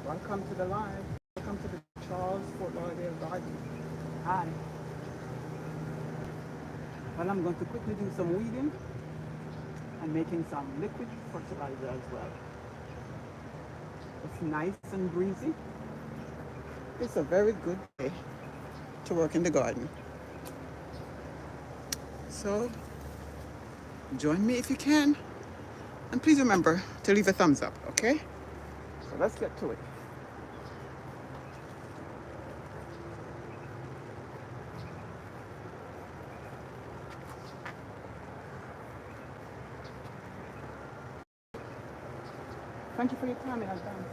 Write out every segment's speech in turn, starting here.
Welcome to the live. Welcome to the Charles Fort Lauderdale Garden. Hi. Well, I'm going to quickly do some weeding and making some liquid fertilizer as well. It's nice and breezy. It's a very good day to work in the garden. So join me if you can. And please remember to leave a thumbs up, okay? So let's get to it. Thank you for your time in advance.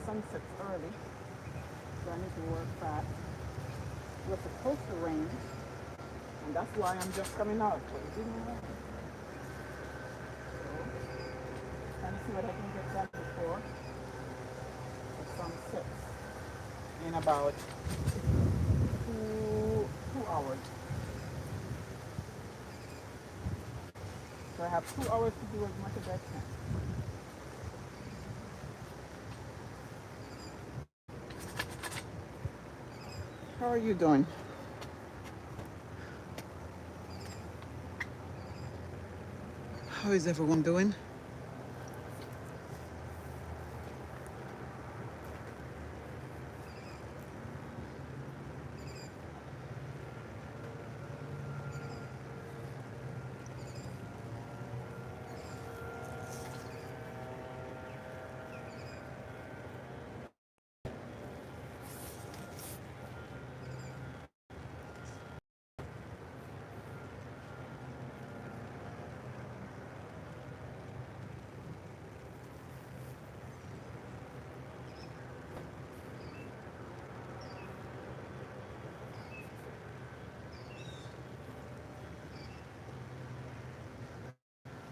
Sunset's early, so I need to work fast. It was supposed to rain, and that's why I'm just coming out, but it didn't rain. So, trying to see what I can get done before the sun sets in about two hours. So I have 2 hours to do as much as I can. How are you doing? How is everyone doing?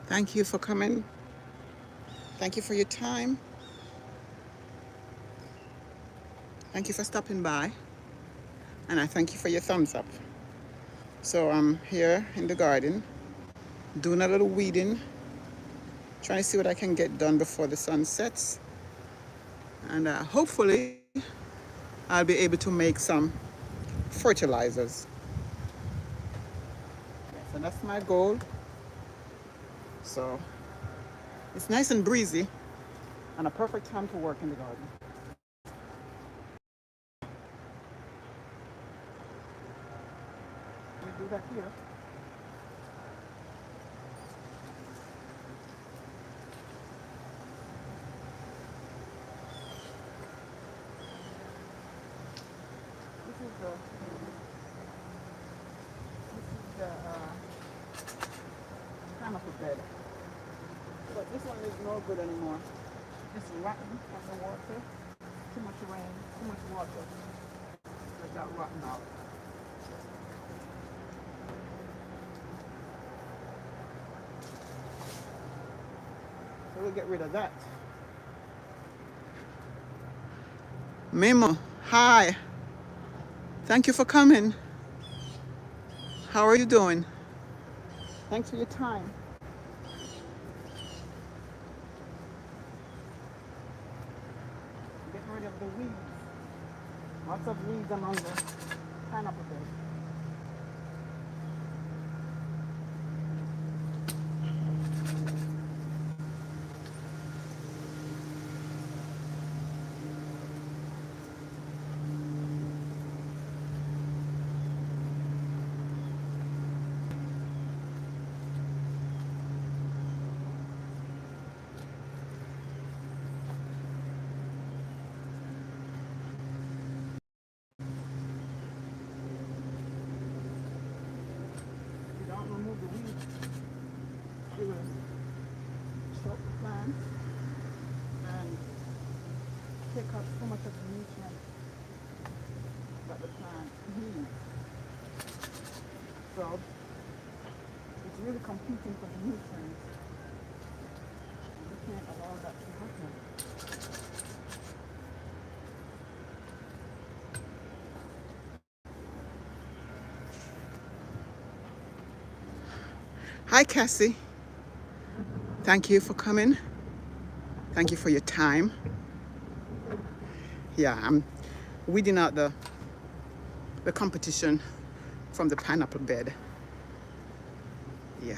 Thank you for coming. Thank you for your time. Thank you for stopping by. And I thank you for your thumbs up. So I'm here in the garden doing a little weeding, trying to see what I can get done before the sun sets. And hopefully I'll be able to make some fertilizers. So that's my goal. So it's nice and breezy and a perfect time to work in the garden. We do that here. This is the pineapple bed. But this one is no good anymore. It's rotten from the water. Too much rain, too much water. It got rotten out. So we'll get rid of that. Memo, hi. Thank you for coming. How are you doing? Thanks for your time. Getting rid of the weeds. Lots of weeds among the pineapple bed. Remove the weeds, it will short the plant and take up so much of the nutrients that the plant needs. So it's really competing for the nutrients. We can't allow that to happen. Hi, Cassie. Thank you for coming. Thank you for your time. Yeah, I'm weeding out the competition from the pineapple bed. Yeah.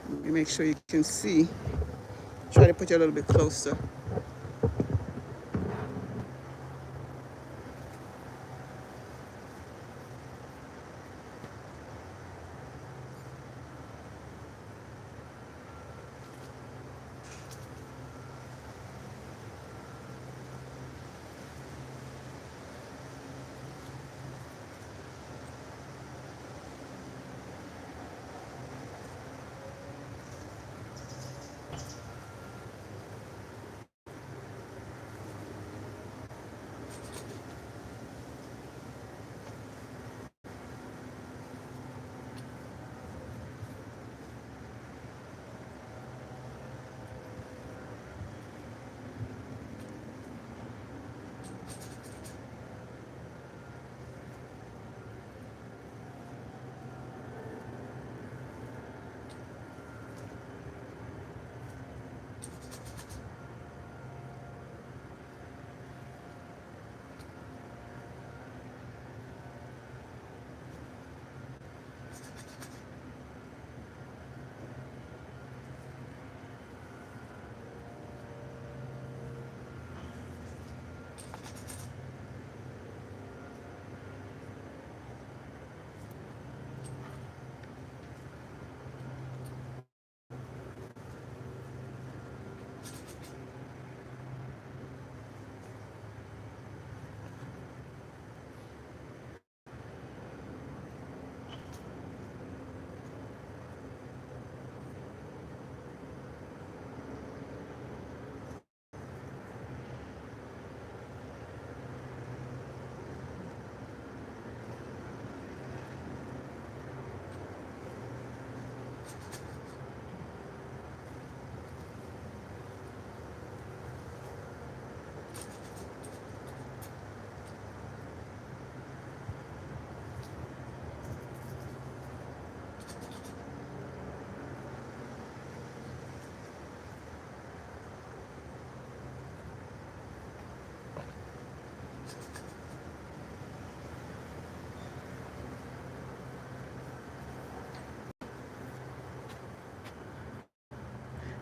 Let me make sure you can see. Try to put you a little bit closer.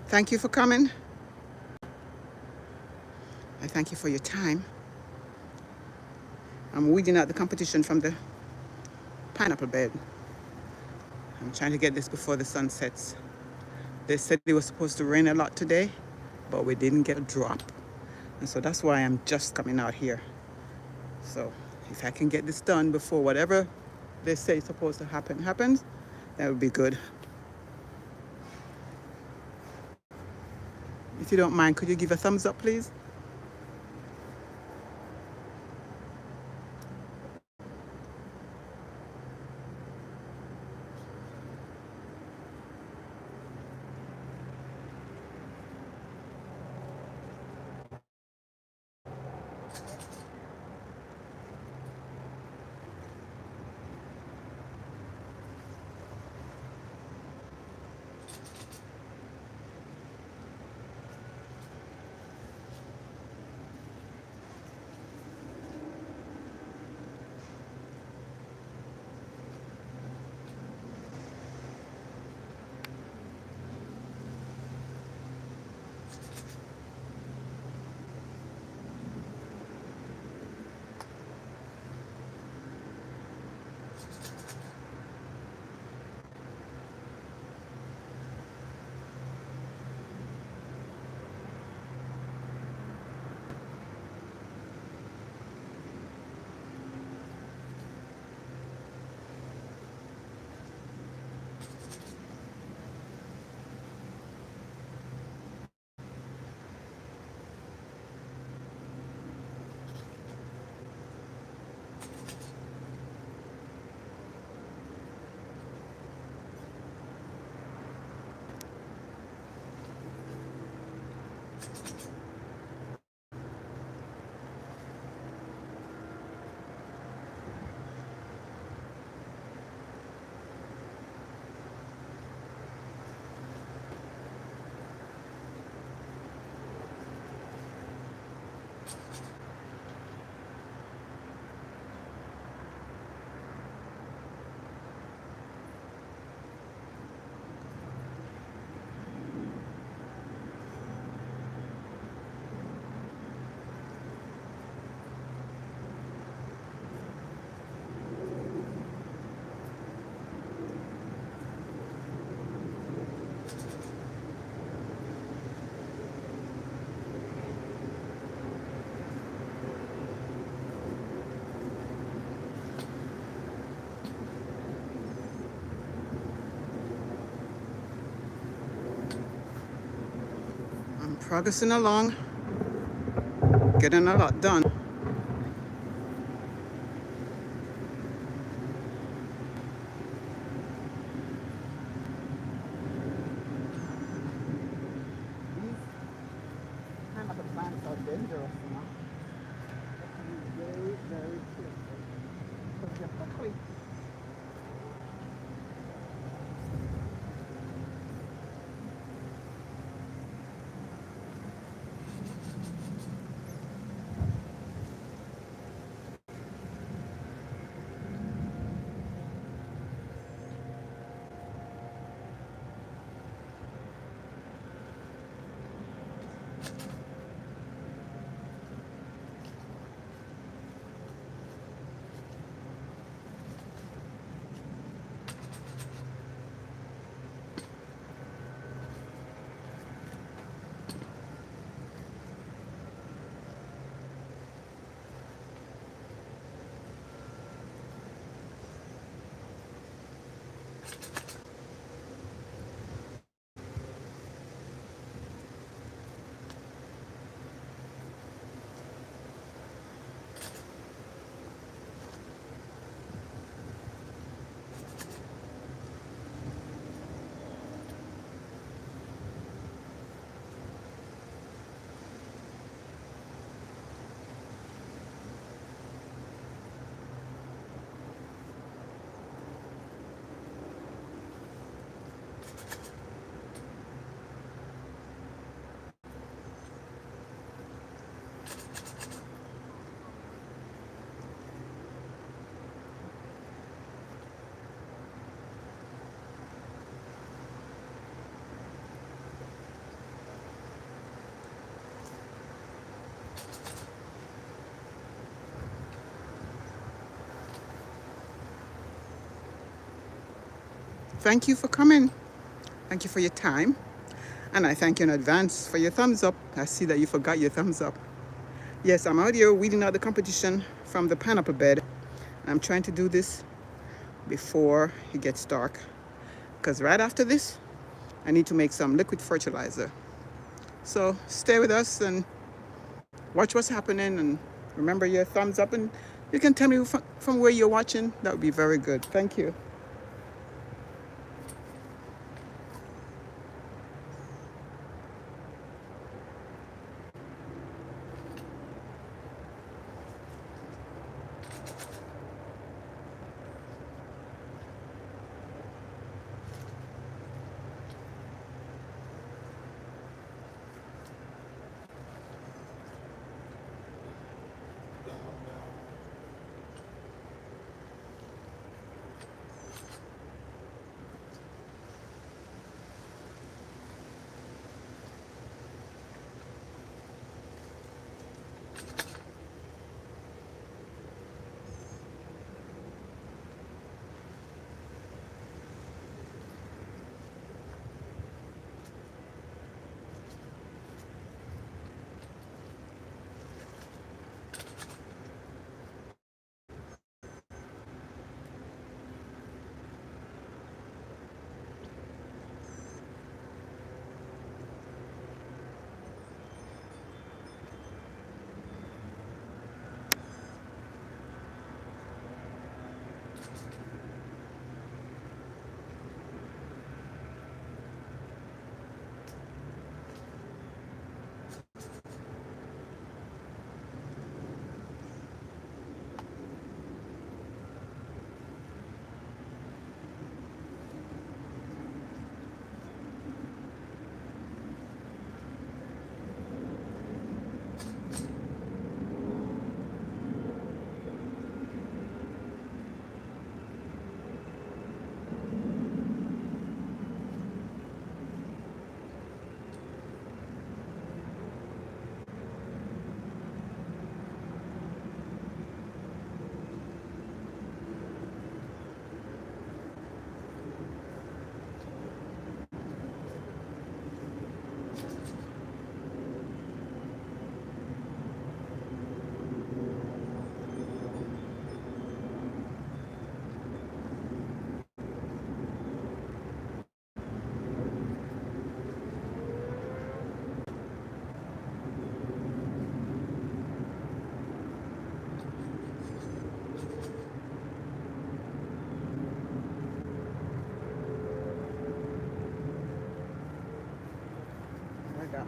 Thank you for coming. I thank you for your time. I'm weeding out the competition from the pineapple bed. I'm trying to get this before the sun sets. They said it was supposed to rain a lot today, but we didn't get a drop. And so that's why I'm just coming out here. So if I can get this done before whatever they say is supposed to happen happens, that would be good. If you don't mind, could you give a thumbs up, please? progressing along, getting a lot done. These kind of plants are dangerous, you know. You have to be very, very careful because they're prickly. Thank you for coming. Thank you for your time. And I thank you in advance for your thumbs up. I see that you forgot your thumbs up. Yes, I'm out here weeding out the competition from the pineapple bed. I'm trying to do this before it gets dark. Because right after this, I need to make some liquid fertilizer. So stay with us and watch what's happening. And remember your thumbs up. And you can tell me from where you're watching. That would be very good. Thank you.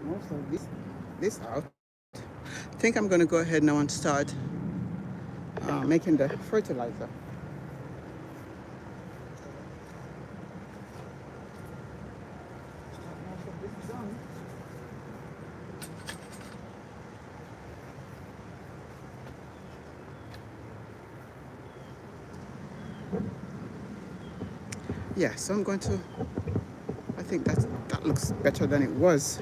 most of this out. I think I'm going to go ahead now and start making the fertilizer. Most of this done. Yeah, so I'm going to, I think that looks better than it was.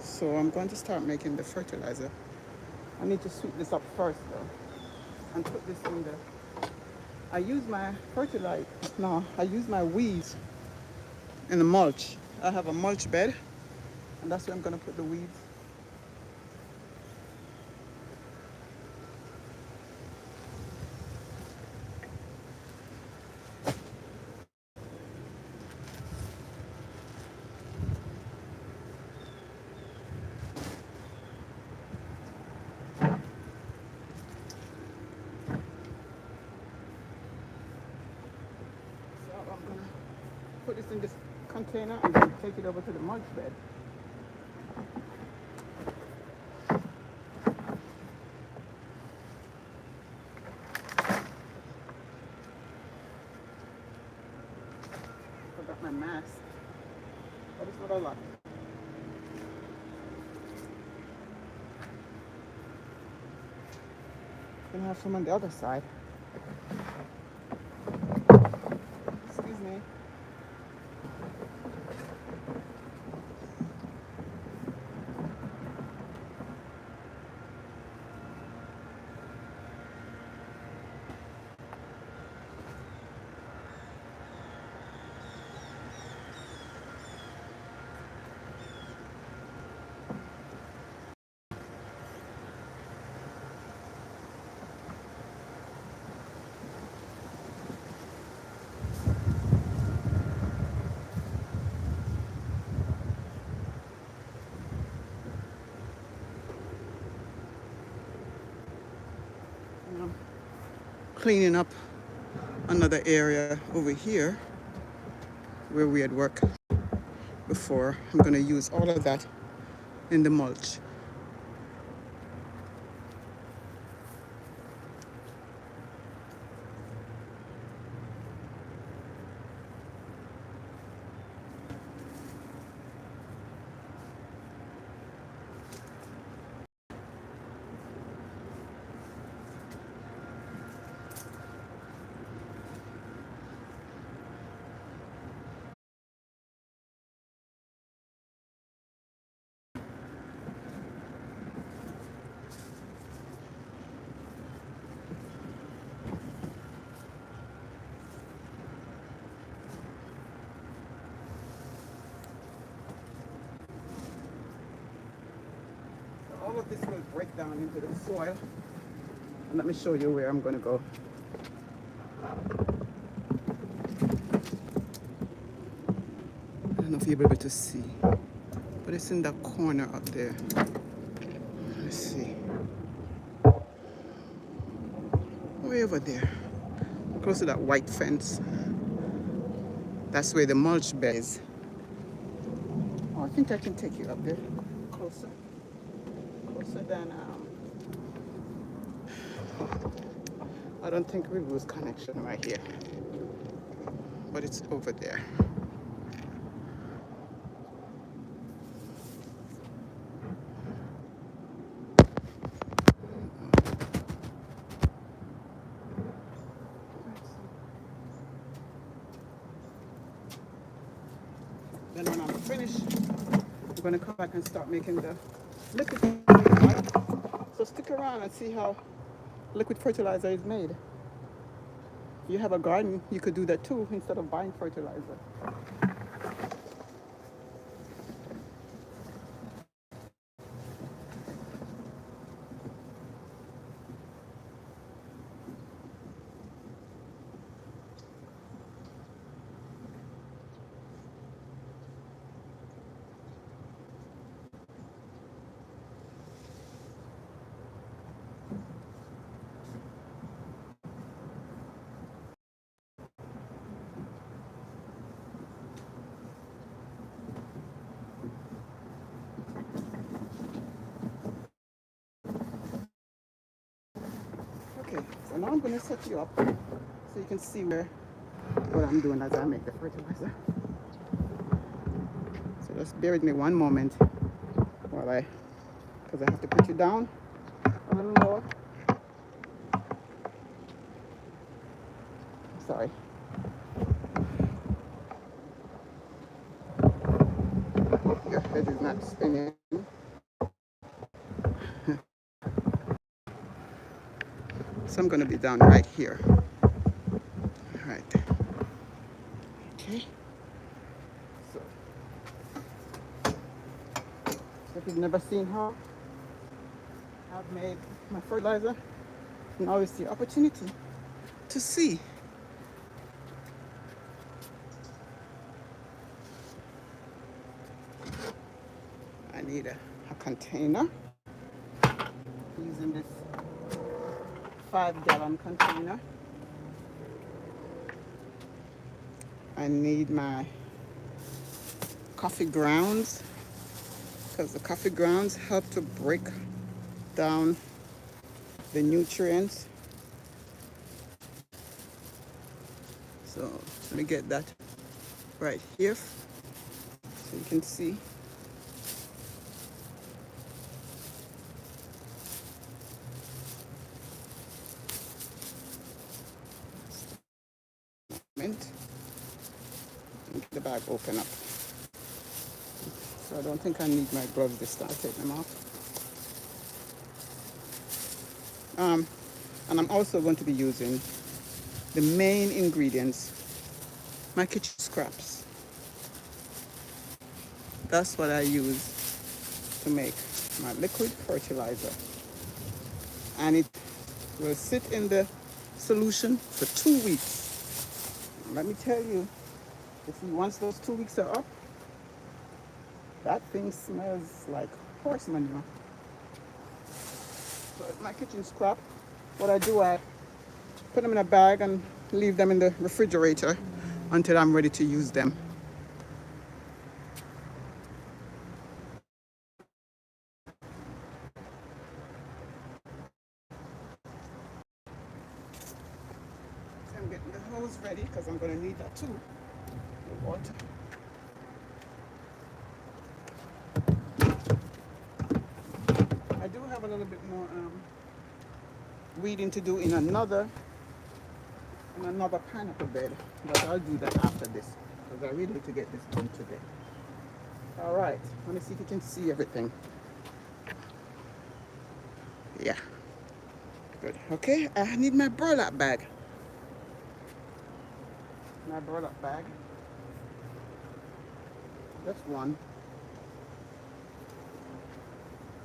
So I'm going to start making the fertilizer. I need to sweep this up first though and put this in the, I use my fertilizer, no, I use my weeds in the mulch. I have a mulch bed and that's where I'm going to put the weeds. So I'm going to put this in this container and then take it over to the mulch bed. Forgot my mask, but it's not a lot. Gonna have some on the other side. Excuse me. I'm cleaning up another area over here where we had worked before. I'm gonna use all of that in the mulch. All of this will break down into the soil. And let me show you where I'm gonna go. I don't know if you'll be able to see, but it's in that corner up there. Let's see. Way over there, close to that white fence. That's where the mulch bed is. Oh, I think I can take you up there. Closer. Closer than, I don't think we lose connection right here. But it's over there. Then when I'm finished, I'm gonna come back and start making the liquid fertilizer. So stick around and see how liquid fertilizer is made. If you have a garden, you could do that too instead of buying fertilizer. So now I'm going to set you up so you can see what I'm doing as I make the fertilizer. So just bear with me one moment while because I have to put you down a little lower. Sorry. Your head is not spinning. So I'm going to be down right here. All right. Okay. So if you've never seen how I've made my fertilizer, now is the opportunity to see. I need a container, using this 5-gallon container. I need my coffee grounds, because the coffee grounds help to break down the nutrients. So let me get that right here so you can see. Mint. And get the bag open up. So I don't think I need my gloves this time. I'll take them off. And I'm also going to be using the main ingredients, my kitchen scraps. That's what I use to make my liquid fertilizer. And it will sit in the solution for 2 weeks. And let me tell you, once those 2 weeks are up, that thing smells like horse manure. So it's my kitchen scrap. What I do, I put them in a bag and leave them in the refrigerator until I'm ready to use them. So I'm getting the hose ready because I'm going to need that too. The water. I do have a little bit more weeding to do in another pineapple bed, but I'll do that after this because I really need to get this done today. All right, let me see if you can see everything. Yeah, good. Okay, I need my burlap bag. My burlap bag. That's one.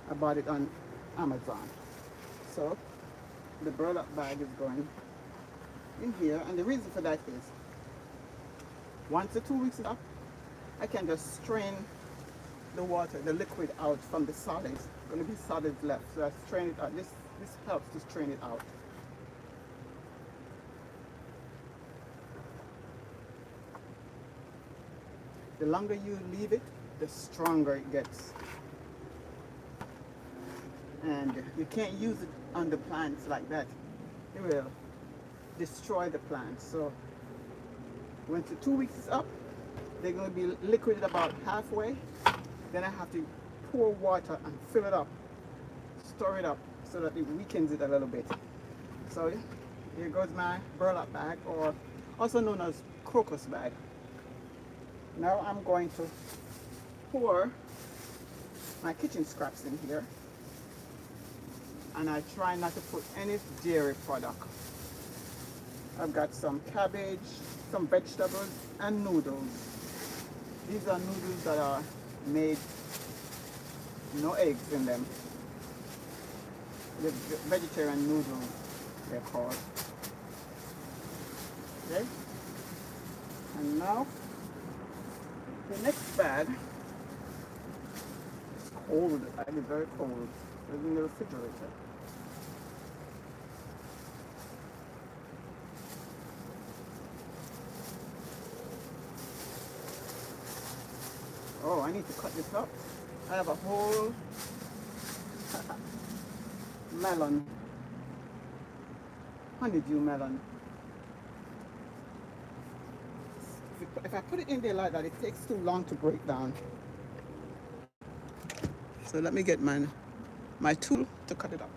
I bought it on Amazon. So the burlap bag is going in here, and the reason for that is once the 2 weeks is up, I can just strain the water, the liquid out from the solids. Going to be solids left, so I strain it out. This helps to strain it out. The longer you leave it, the stronger it gets. And you can't use it on the plants like that. It will destroy the plants. So when the 2 weeks is up, they're going to be liquid about halfway. Then I have to pour water and fill it up, stir it up so that it weakens it a little bit. So here goes my burlap bag, or also known as crocus bag. Now I'm going to pour my kitchen scraps in here, and I try not to put any dairy product. I've got some cabbage, some vegetables, and noodles. These are noodles that are made no eggs in them. The vegetarian noodles, they're called. Okay? And now the next bag is cold. It's very cold. It's in the refrigerator. Oh, I need to cut this up. I have a whole melon honeydew melon. If I put it in there like that, it takes too long to break down. So let me get my tool to cut it up.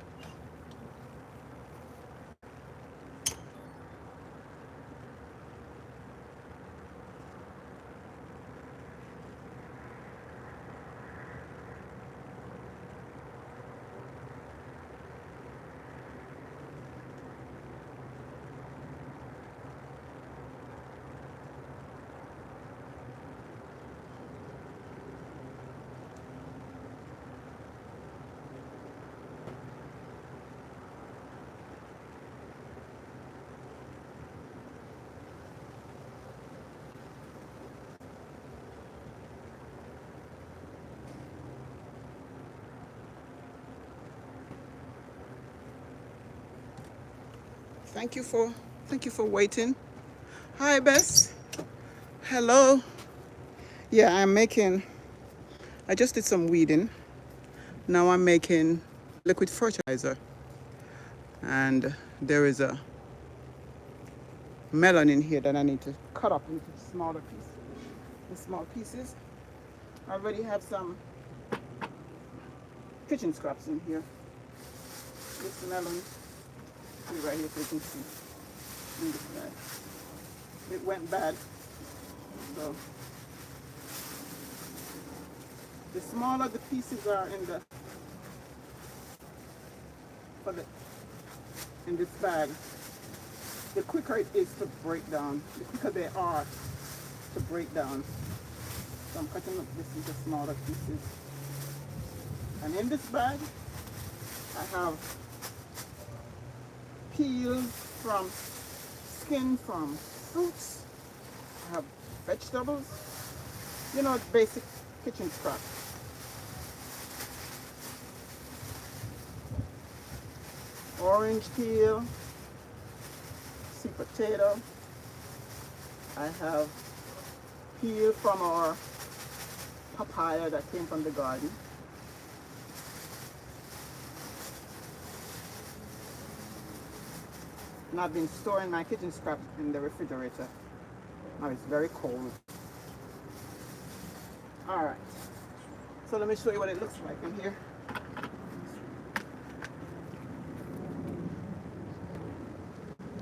Thank you for waiting. Hi, Bess. Hello. Yeah, I just did some weeding. Now I'm making liquid fertilizer. And there is a melon in here that I need to cut up into small pieces. I already have some kitchen scraps in here. This melon is right here, so you can see in this bag. It went bad, so the smaller the pieces are in this bag, the quicker it is to break down. The quicker they are to break down. So I'm cutting up this into smaller pieces. And in this bag, I have peels from skin from fruits. I have vegetables. You know, basic kitchen scrap. Orange peel, sweet potato. I have peel from our papaya that came from the garden. And I've been storing my kitchen scrap in the refrigerator. Now it's very cold. Alright, so let me show you what it looks like in here.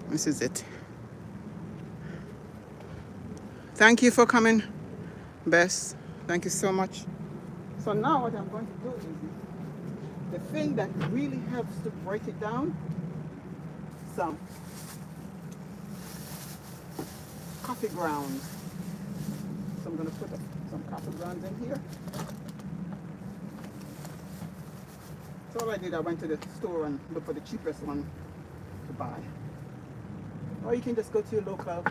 This is it. Thank you for coming, Bess. Thank you so much. So now what I'm going to do is the thing that really helps to break it down, some coffee grounds. So I'm going to put some coffee grounds in here. So all I did, I went to the store and looked for the cheapest one to buy. Or you can just go to your local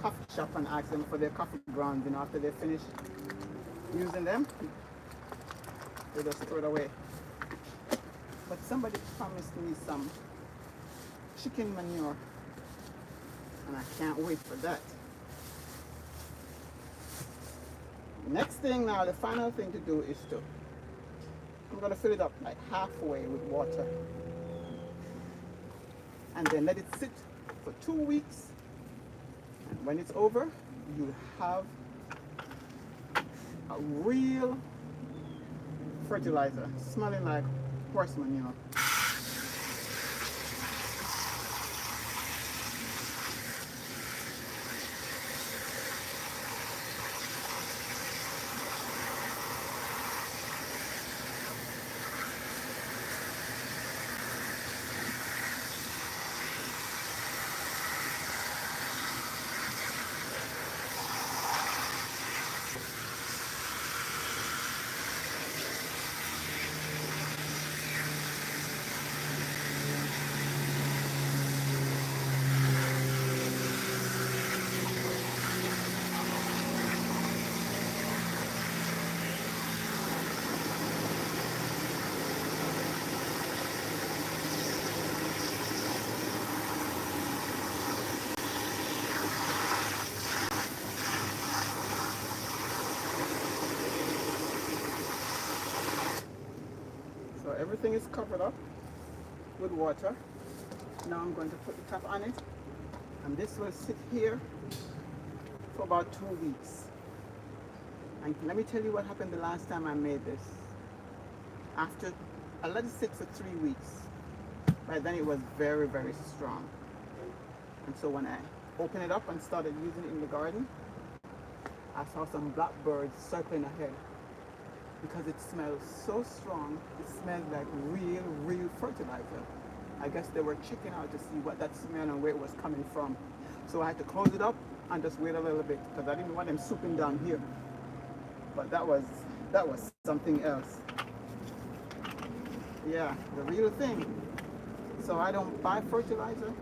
coffee shop and ask them for their coffee grounds, and after they finish using them, they just throw it away. But somebody promised me some chicken manure, and I can't wait for that. The next thing now, the final thing to do is I'm going to fill it up like halfway with water, and then let it sit for 2 weeks. And when it's over, you have a real fertilizer smelling like horse manure. So everything is covered up with water. Now I'm going to put the top on it, and this will sit here for about 2 weeks. And let me tell you what happened the last time I made this. After I let it sit for 3 weeks, by then it was very, very strong. And so when I opened it up and started using it in the garden, I saw some blackbirds circling ahead because it smells so strong. It smells like real fertilizer. I guess they were checking out to see what that smell and where it was coming from. So I had to close it up and just wait a little bit because I didn't want them swooping down here. But that was something else. Yeah, the real thing. So I don't buy fertilizer.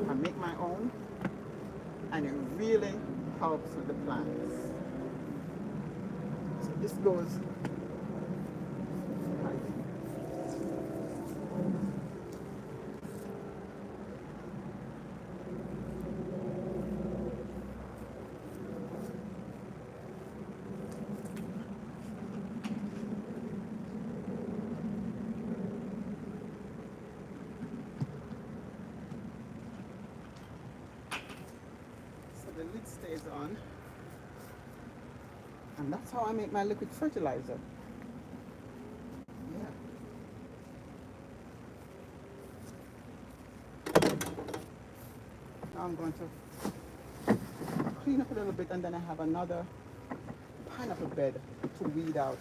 I make my own, and it really helps with the plants. So this goes right. The lid stays on, and that's how I make my liquid fertilizer. Yeah. Now I'm going to clean up a little bit, and then I have another pineapple bed to weed out.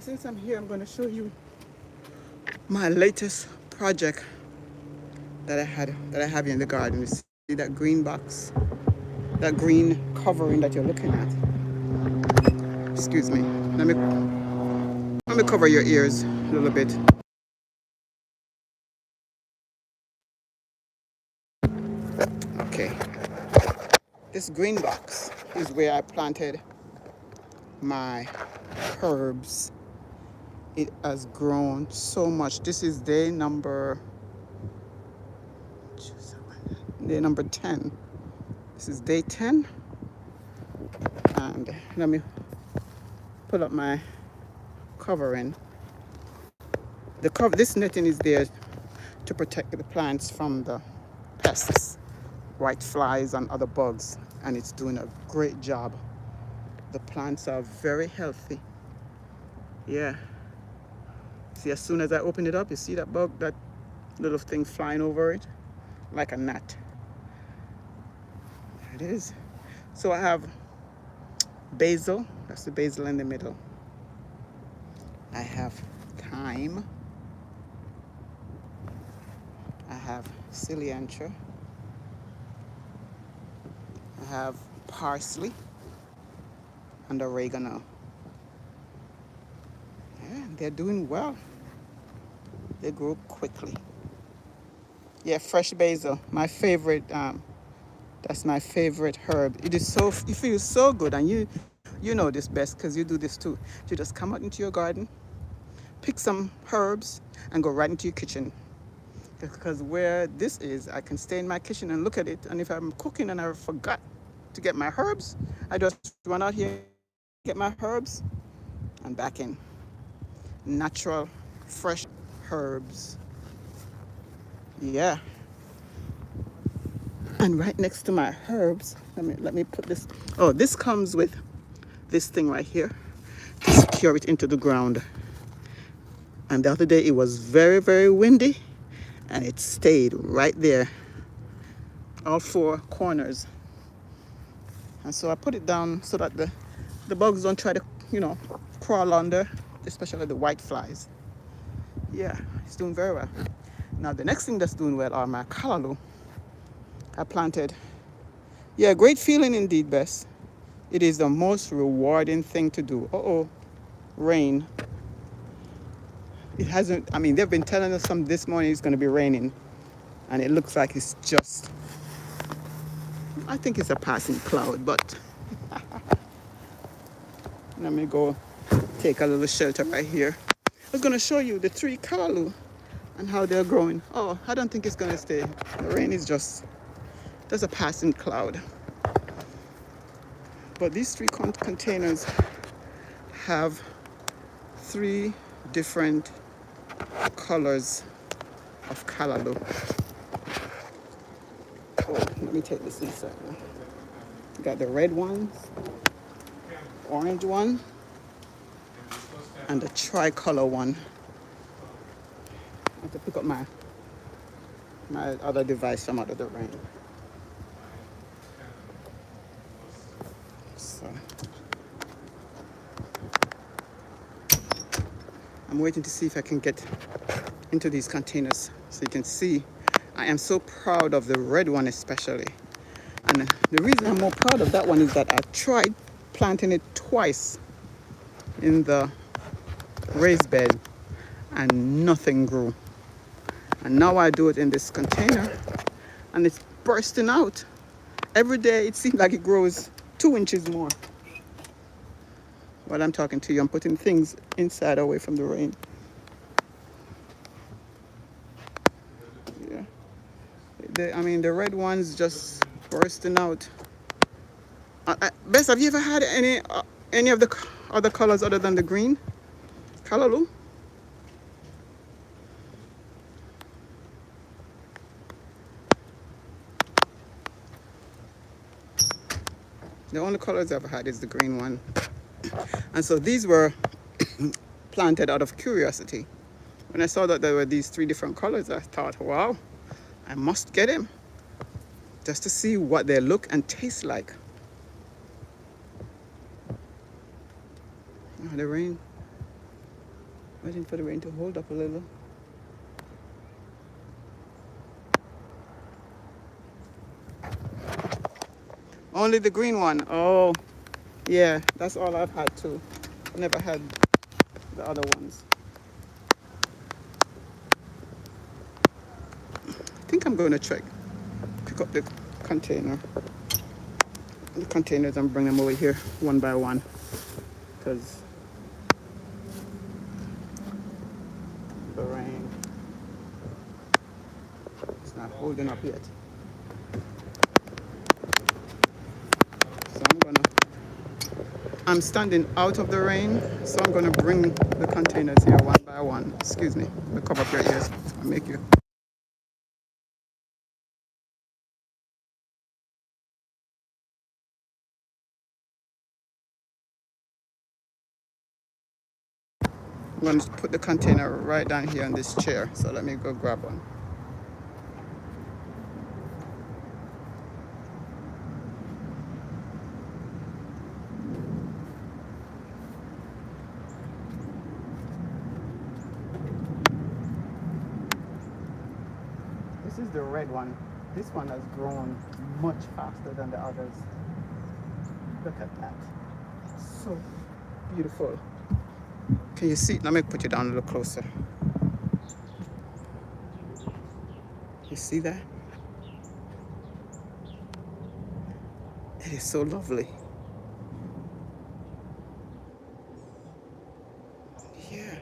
Since I'm here, I'm going to show you my latest project that I have in the garden. You see that green box, that green covering that you're looking at. Excuse me. Let me cover your ears a little bit. Okay. This green box is where I planted my herbs. It has grown so much. This is day number 10. This is day 10. And let me pull up my covering. This netting is there to protect the plants from the pests, white flies and other bugs, and it's doing a great job. The plants are very healthy. Yeah. See, as soon as I open it up, you see that bug, that little thing flying over it like a gnat. There it is. So I have basil. That's the basil in the middle. I have thyme. I have cilantro. I have parsley and oregano. Yeah, they're doing well. They grow quickly. Yeah, fresh basil, my favorite. That's my favorite herb. It feels so good, and you know this best because you do this too. You just come out into your garden, pick some herbs, and go right into your kitchen. Because where this is, I can stay in my kitchen and look at it, and if I'm cooking and I forgot to get my herbs, I just run out here, get my herbs, and back in. Natural, fresh herbs. Yeah. And right next to my herbs, let me put this. Oh, this comes with this thing right here to secure it into the ground. And the other day it was very, very windy, and it stayed right there, all four corners. And so I put it down so that the bugs don't try to, crawl under, especially the white flies. Yeah, it's doing very well. Now the next thing that's doing well are my callaloo. I planted. Yeah, great feeling indeed, Bess. It is the most rewarding thing to do. Uh-oh, rain. It hasn't, I mean, they've been telling us some this morning it's going to be raining. And it looks like it's just, I think it's a passing cloud, but let me go take a little shelter right here. I was going to show you the 3 callaloo and how they're growing. Oh, I don't think it's going to stay. The rain is just a passing cloud. But these 3 containers have 3 different colors of callaloo. Oh, let me take this inside. Got the red ones, orange one, and the tricolor one. I have to pick up my other device from out of the rain. So I'm waiting to see if I can get into these containers so you can see. I am so proud of the red one especially. And the reason I'm more proud of that one is that I tried planting it twice in the raised bed and nothing grew. And now I do it in this container and it's bursting out. Every day it seems like it grows 2 inches more. While I'm talking to you, I'm putting things inside away from the rain. Yeah. The red ones just bursting out. Bess, have you ever had any of the other colors other than the green? Callaloo? The only colors I've had is the green one. And so these were planted out of curiosity. When I saw that there were these 3 different colors, I thought, wow, I must get them just to see what they look and taste like. Oh, the rain. Waiting for the rain to hold up a little. Only the green one. Oh, yeah, that's all I've had too. Never had the other ones. I think I'm going to pick up the containers and bring them over here one by one, because the rain is not holding up yet. So I'm standing out of the rain, so I'm going to bring the containers here one by one. Excuse me, let me cover up your ears. I'll make you. I'm going to put the container right down here on this chair, so let me go grab one. This is the red one. This one has grown much faster than the others. Look at that. So beautiful. Can you see? Let me put you down a little closer. You see that? It is so lovely. Yeah.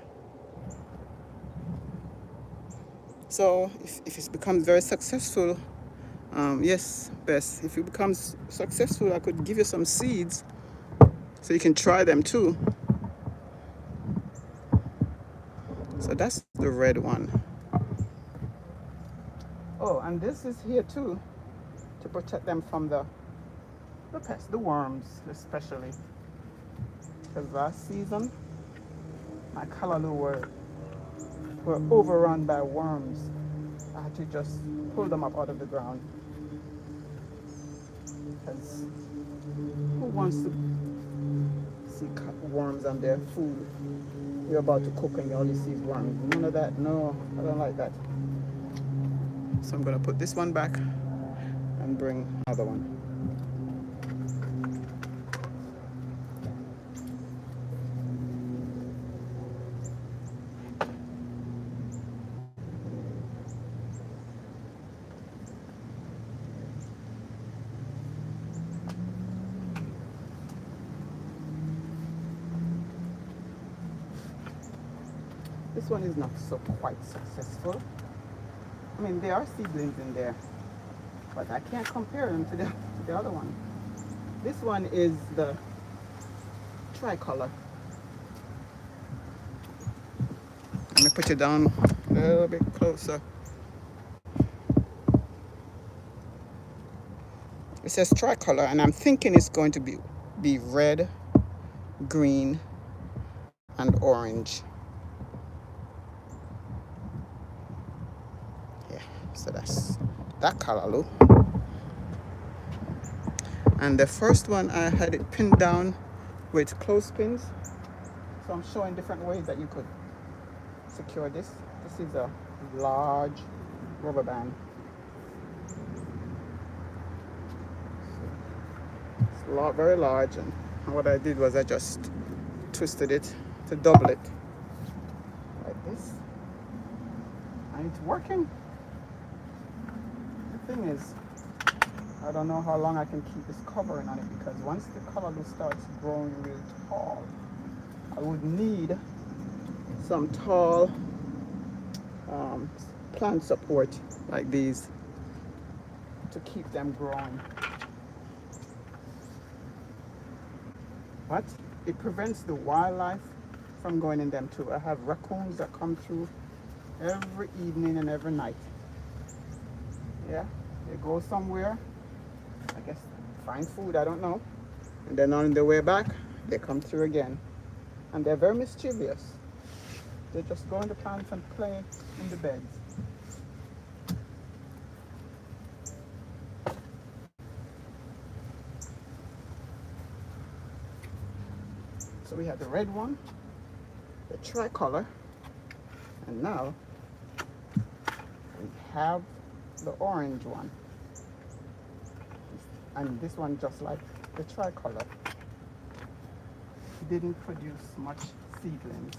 So if it becomes very successful, yes, Bess, if it becomes successful, I could give you some seeds so you can try them too. So that's the red one. Oh, and this is here too to protect them from the pests, the worms especially. Because last season, my callaloo were overrun by worms. I had to just pull them up out of the ground. Because who wants to see worms on their food? You're about to cook and you only see worms. None of that. No, I don't like that. So I'm gonna put this one back and bring another one. This one is not so quite successful. I mean, there are seedlings in there, but I can't compare them to the other one. This one is the tricolor. Let me put it down a little bit closer. It says tricolor, and I'm thinking it's going to be red, green, and orange. Yeah, so that's that color, look. And the first one I had it pinned down with clothespins. So I'm showing different ways that you could secure this. This is a large rubber band. It's very large, and what I did was I just twisted it to double it like this, and it's working. The thing is, I don't know how long I can keep this covering on it, because once the color starts growing real tall, I would need some tall plant support like these to keep them growing. But it prevents the wildlife from going in them too. I have raccoons that come through every evening and every night. Yeah, they go somewhere, I guess find food, I don't know. And then on the way back, they come through again. And they're very mischievous. They just go in the plants and play in the beds. So we have the red one, the tricolor, and now we have the orange one. And this one, just like the tricolor, didn't produce much seedlings.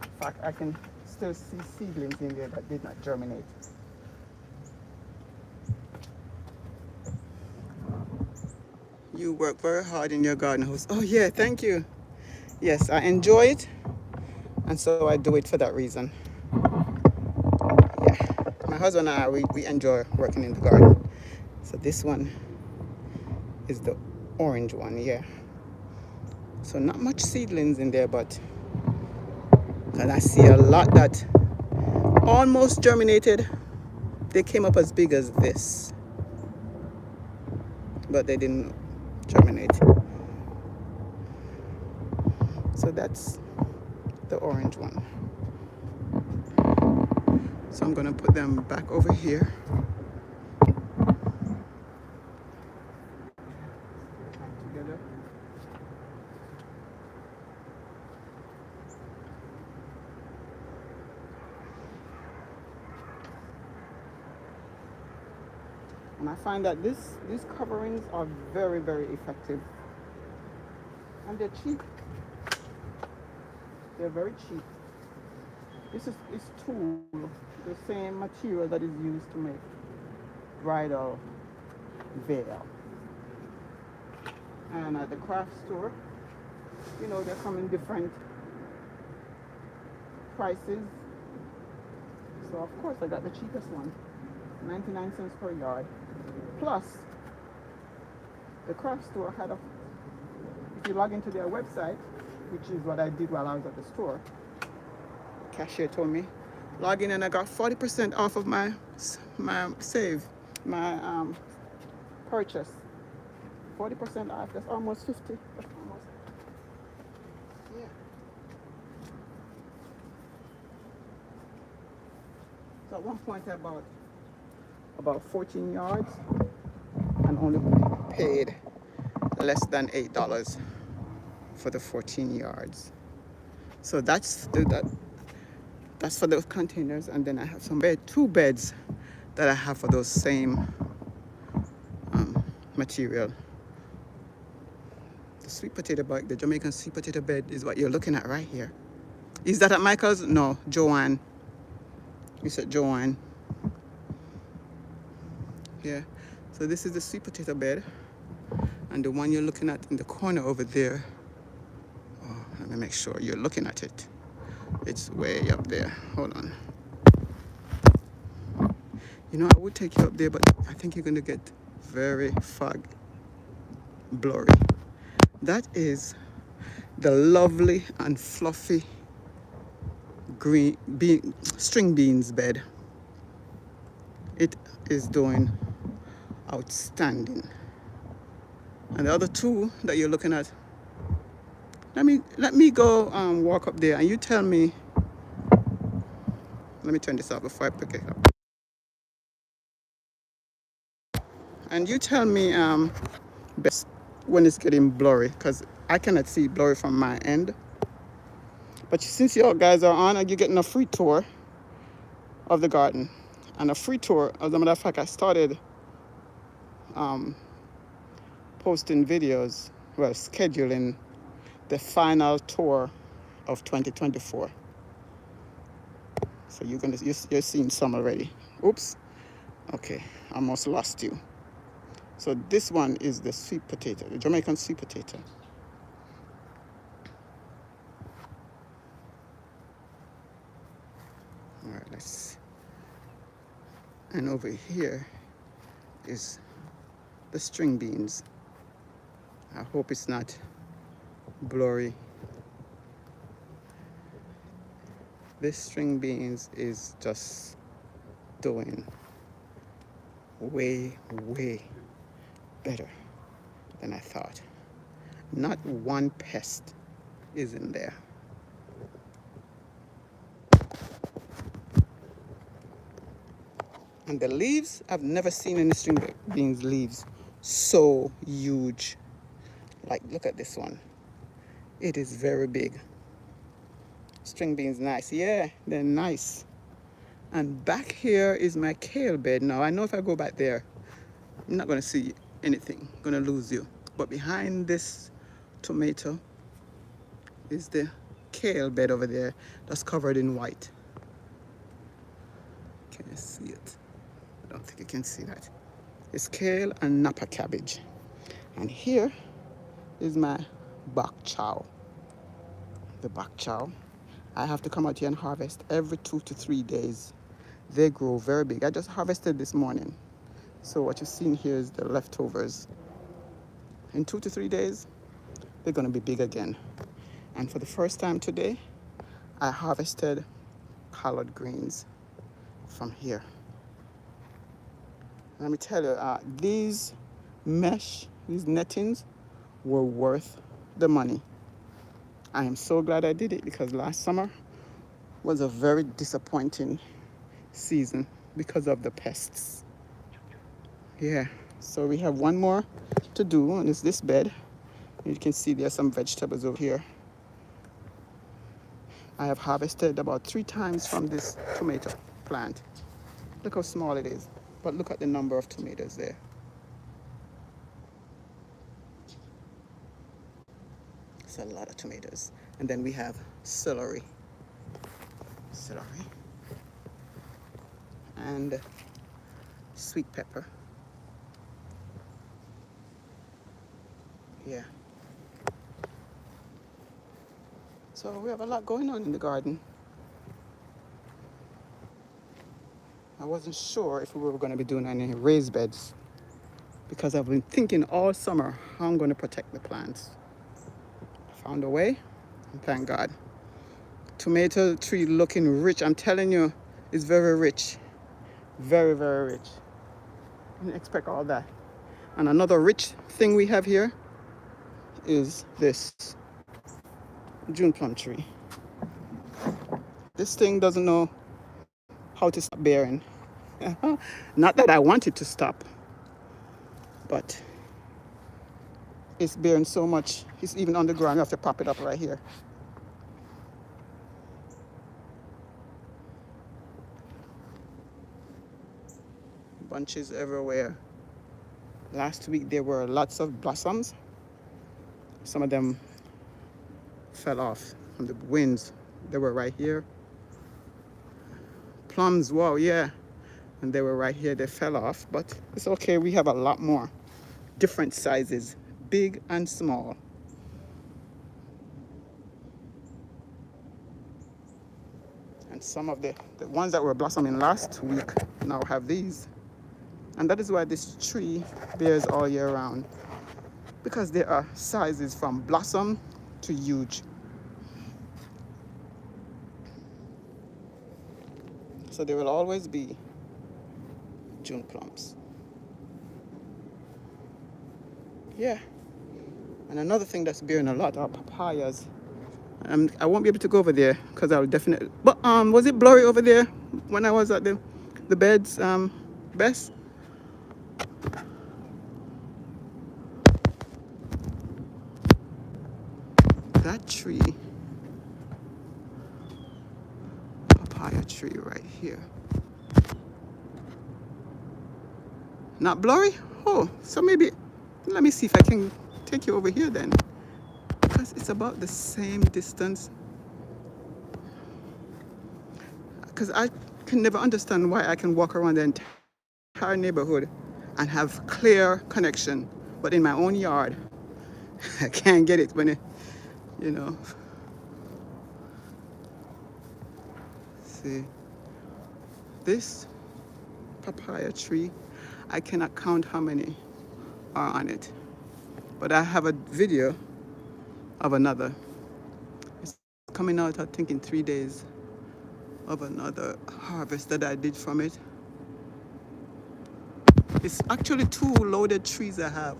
In fact, I can still see seedlings in there that did not germinate. You work very hard in your garden house. Oh yeah, thank you. Yes, I enjoy it, and so I do it for that reason. Yeah, my husband and I, we enjoy working in the garden. So this one is the orange one, yeah. So not much seedlings in there, but and I see a lot that almost germinated. They came up as big as this, but they didn't germinate. So that's the orange one. So I'm gonna put them back over here. Together. And I find that these coverings are very, very effective. And they're cheap. They're very cheap. This is tulle, the same material that is used to make bridal veil. And at the craft store, you know, they come in different prices. So of course I got the cheapest one, 99 cents per yard. Plus, the craft store had a, if you log into their website, which is what I did while I was at the store, cashier told me, log in and I got 40% off of my purchase. 40% off, that's almost 50. That's almost, yeah. So at one point I bought about 14 yards and only paid less than $8 for the 14 yards. So that's for the containers, and then I have two beds that I have for those same material. The sweet potato bed, the Jamaican sweet potato bed is what you're looking at right here. Is that at Michael's? No, Joanne. You said Joanne. Yeah. So this is the sweet potato bed. And the one you're looking at in the corner over there, oh, let me make sure you're looking at it. It's way up there. Hold on. You know, I would take you up there, but I think you're going to get very blurry. That is the lovely and fluffy string beans bed. It is doing outstanding. And the other two that you're looking at, let me go walk up there and you tell me. Let me turn this off before I pick it up. And you tell me best when it's getting blurry, because I cannot see blurry from my end. But since you guys are on and you're getting a free tour of the garden, and a free tour, as a matter of fact, I started posting videos, well, scheduling the final tour of 2024. So you're seeing some already. Oops. Okay, I almost lost you. So this one is the sweet potato, the Jamaican sweet potato. All right, let's see. And over here is the string beans. I hope it's not blurry. This string beans is just doing way better than I thought. Not one pest is in there. And the leaves, I've never seen any string beans leaves so huge. Like, look at this one. It is very big. String beans, nice. Yeah, they're nice. And back here is my kale bed. Now, I know if I go back there, I'm not going to see anything. I'm going to lose you. But behind this tomato is the kale bed over there that's covered in white. Can you see it? I don't think you can see that. It's kale and Napa cabbage. And here is my bok chow. The bok chow. I have to come out here and harvest every 2 to 3 days. They grow very big. I just harvested this morning. So what you're seeing here is the leftovers. In 2 to 3 days, they're going to be big again. And for the first time today, I harvested collard greens from here. Let me tell you, these nettings were worth the money. I am so glad I did it, because last summer was a very disappointing season because of the pests. Yeah, so we have one more to do, and it's this bed. You can see there's some vegetables over here. I have harvested about 3 times from this tomato plant. Look how small it is, but look at the number of tomatoes there. It's a lot of tomatoes. And then we have celery. And sweet pepper. Yeah. So we have a lot going on in the garden. I wasn't sure if we were going to be doing any raised beds, because I've been thinking all summer how I'm going to protect the plants. I found a way, and thank God. Tomato tree looking rich. I'm telling you, it's very rich. Very rich. I didn't expect all that. And another rich thing we have here is this June plum tree. This thing doesn't know how to stop bearing. Not that I want it to stop, but it's bearing so much. It's even on the ground. You have to pop it up right here. Bunches everywhere. Last week there were lots of blossoms. Some of them fell off from the winds. They were right here. Plums, wow, yeah. And they were right here. They fell off, but it's okay. We have a lot more different sizes, big and small. And some of the ones that were blossoming last week now have these. And that is why this tree bears all year round, because there are sizes from blossom to huge. So there will always be June plums. Yeah. And another thing that's bearing a lot are papayas. I won't be able to go over there because I'll definitely. But was it blurry over there when I was at the beds, Bess? That tree, papaya tree right here. Not blurry? Oh, so maybe let me see if I can take you over here then, because it's about the same distance. Because I can never understand why I can walk around the entire neighborhood and have clear connection, but in my own yard, I can't get it when it, you know. See, this papaya tree, I cannot count how many are on it, but I have a video of another. It's coming out, I think, in 3 days, of another harvest that I did from it. It's actually 2 loaded trees I have.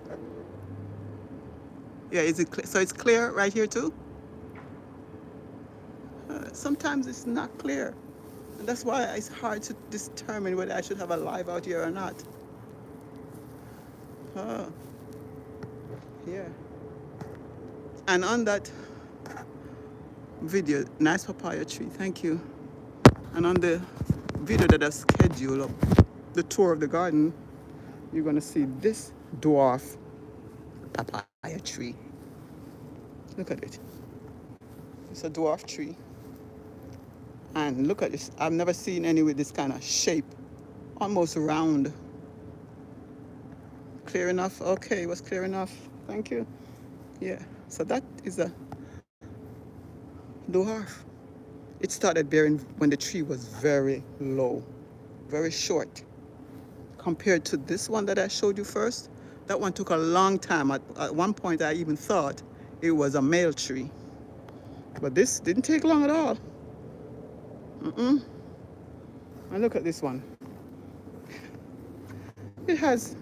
Yeah, is it so it's clear right here too? Sometimes it's not clear, and that's why it's hard to determine whether I should have a live out here or not. Yeah. And on that video, nice papaya tree, thank you. And on the video that I scheduled of the tour of the garden, you're gonna see this dwarf papaya tree. Look at it. It's a dwarf tree. And look at this. I've never seen any with this kind of shape. Almost round. Clear enough? Okay, it was clear enough. Thank you. Yeah. So that is a dwarf. It started bearing when the tree was very low, very short. Compared to this one that I showed you first, that one took a long time. At one point, I even thought it was a male tree. But this didn't take long at all. And look at this one. It has.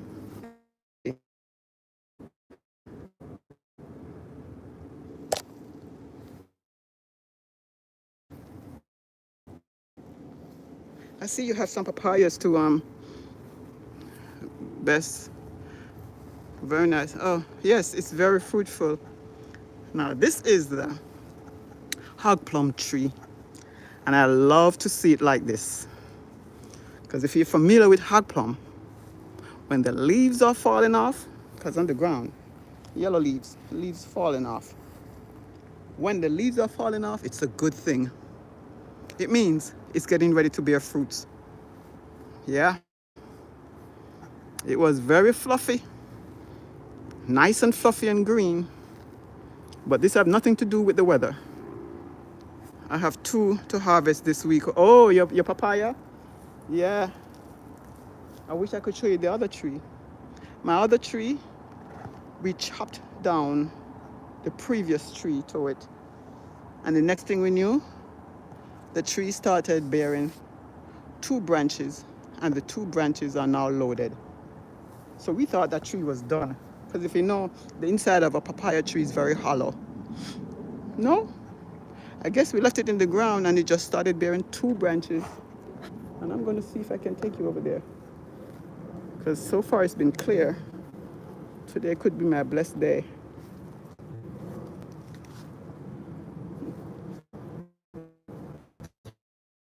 I see you have some papayas too, Bess. Very nice. Oh, yes, it's very fruitful. Now, this is the hog plum tree. And I love to see it like this. Because if you're familiar with hog plum, when the leaves are falling off, because on the ground, yellow leaves falling off. When the leaves are falling off, it's a good thing. It means it's getting ready to bear fruits. Yeah. It was very fluffy, nice and fluffy and green. But this have nothing to do with the weather. I have 2 to harvest this week. Oh, your papaya? Yeah. I wish I could show you the other tree. My other tree, we chopped down the previous tree to it. And the next thing we knew, the tree started bearing 2 branches, and the 2 branches are now loaded. So we thought that tree was done. Because if you know, the inside of a papaya tree is very hollow. No, I guess we left it in the ground and it just started bearing 2 branches. And I'm going to see if I can take you over there. Because so far it's been clear. Today could be my blessed day.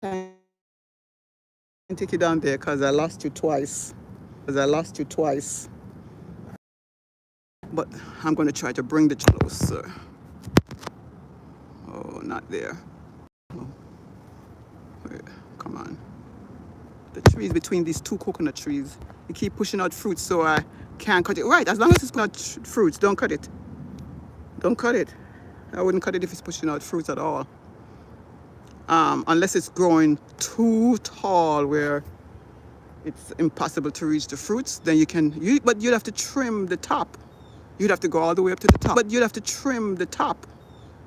I can take you down there because I lost you twice. because I lost you twice. But I'm going to try to bring the closer. Oh, not there. Oh, wait, come on. The trees between these two coconut trees, you keep pushing out fruits, so I can't cut it. Right, as long as it's not fruits, don't cut it. Don't cut it. I wouldn't cut it if it's pushing out fruits at all. Unless it's growing too tall where it's impossible to reach the fruits, then you can, but you'd have to trim the top. You'd have to go all the way up to the top. But you'd have to trim the top.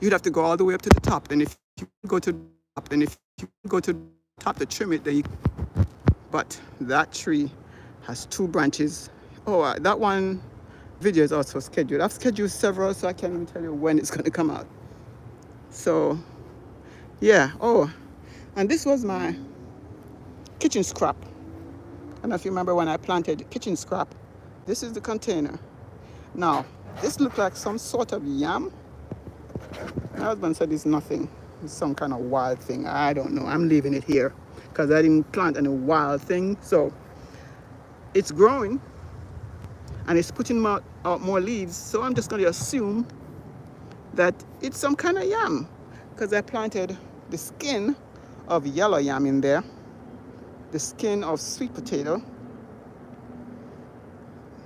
You'd have to go all the way up to the top. And if you go to the top, and if you go to the top to trim it, then you, but that tree has 2 branches. Oh, that one video is also scheduled. I've scheduled several, so I can't even tell you when it's going to come out. So, yeah. Oh, and this was my kitchen scrap. I don't know if you remember when I planted kitchen scrap. This is the container. Now, this looked like some sort of yam. My husband said it's nothing. It's some kind of wild thing. I don't know. I'm leaving it here because I didn't plant any wild thing. So it's growing and it's putting out more leaves. So I'm just going to assume that it's some kind of yam because I planted the skin of yellow yam in there, the skin of sweet potato.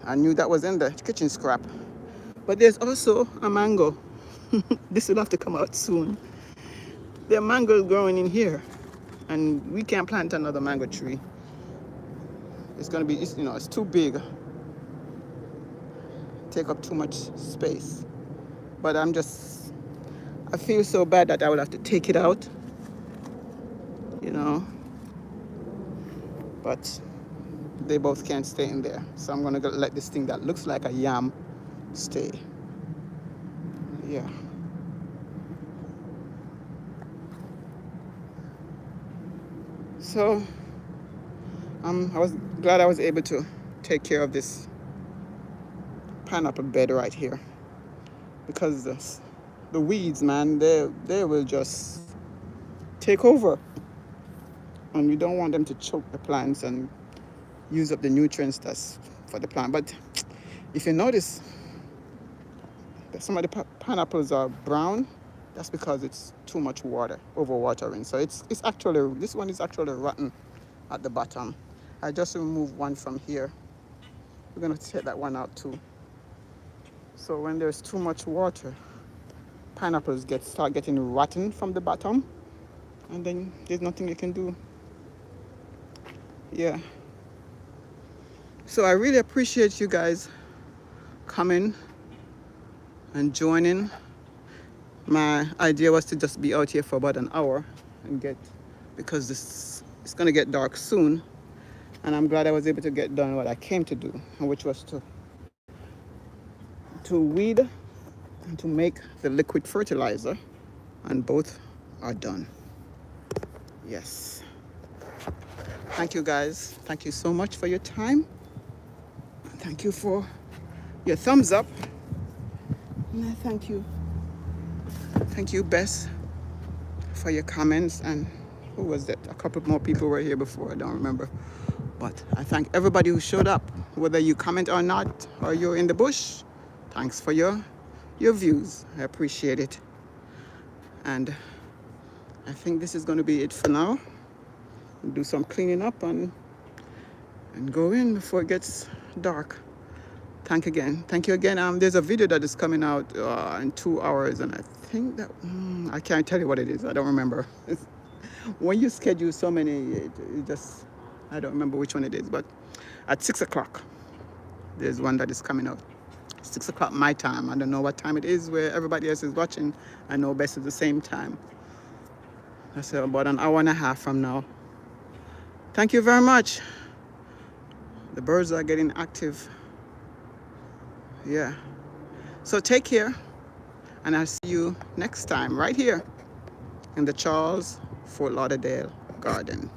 I knew that was in the kitchen scrap. But there's also a mango. This will have to come out soon. There are mangoes growing in here. And we can't plant another mango tree. It's going to be, it's too big. Take up too much space. But I feel so bad that I would have to take it out. But they both can't stay in there. So I'm going to let this thing that looks like a yam stay. Yeah. So I was glad I was able to take care of this pineapple bed right here, because the weeds, man, they will just take over, and we don't want them to choke the plants and use up the nutrients that's for the plant. But if you notice that some of the pineapples are brown, that's because it's too much water, overwatering. So it's actually, this one is actually rotten at the bottom. I just removed one from here. We're going to take that one out too. So when there's too much water, pineapples start getting rotten from the bottom, and then there's nothing you can do. Yeah. So I really appreciate you guys coming and joining. My idea was to just be out here for about an hour and because it's going to get dark soon, and I'm glad I was able to get done what I came to do, which was to weed and to make the liquid fertilizer, and both are done. Yes. Thank you guys. Thank you so much for your time. Thank you for your thumbs up. And I thank you. Thank you, Bess, for your comments. And who was that? A couple more people were here before. I don't remember. But I thank everybody who showed up, whether you comment or not, or you're in the bush. Thanks for your views. I appreciate it. And I think this is going to be it for now. We'll do some cleaning up and go in before it gets dark. Thank you again. There's a video that is coming out in 2 hours, and I think that I can't tell you what it is. I don't remember. When you schedule so many, I don't remember which one it is. But at 6 o'clock, there's one that is coming out. 6 o'clock my time. I don't know what time it is where everybody else is watching. I know best at the same time. That's about an hour and a half from now. Thank you very much. The birds are getting active. Yeah. So take care, and I'll see you next time right here in the Charles Fort Lauderdale Garden.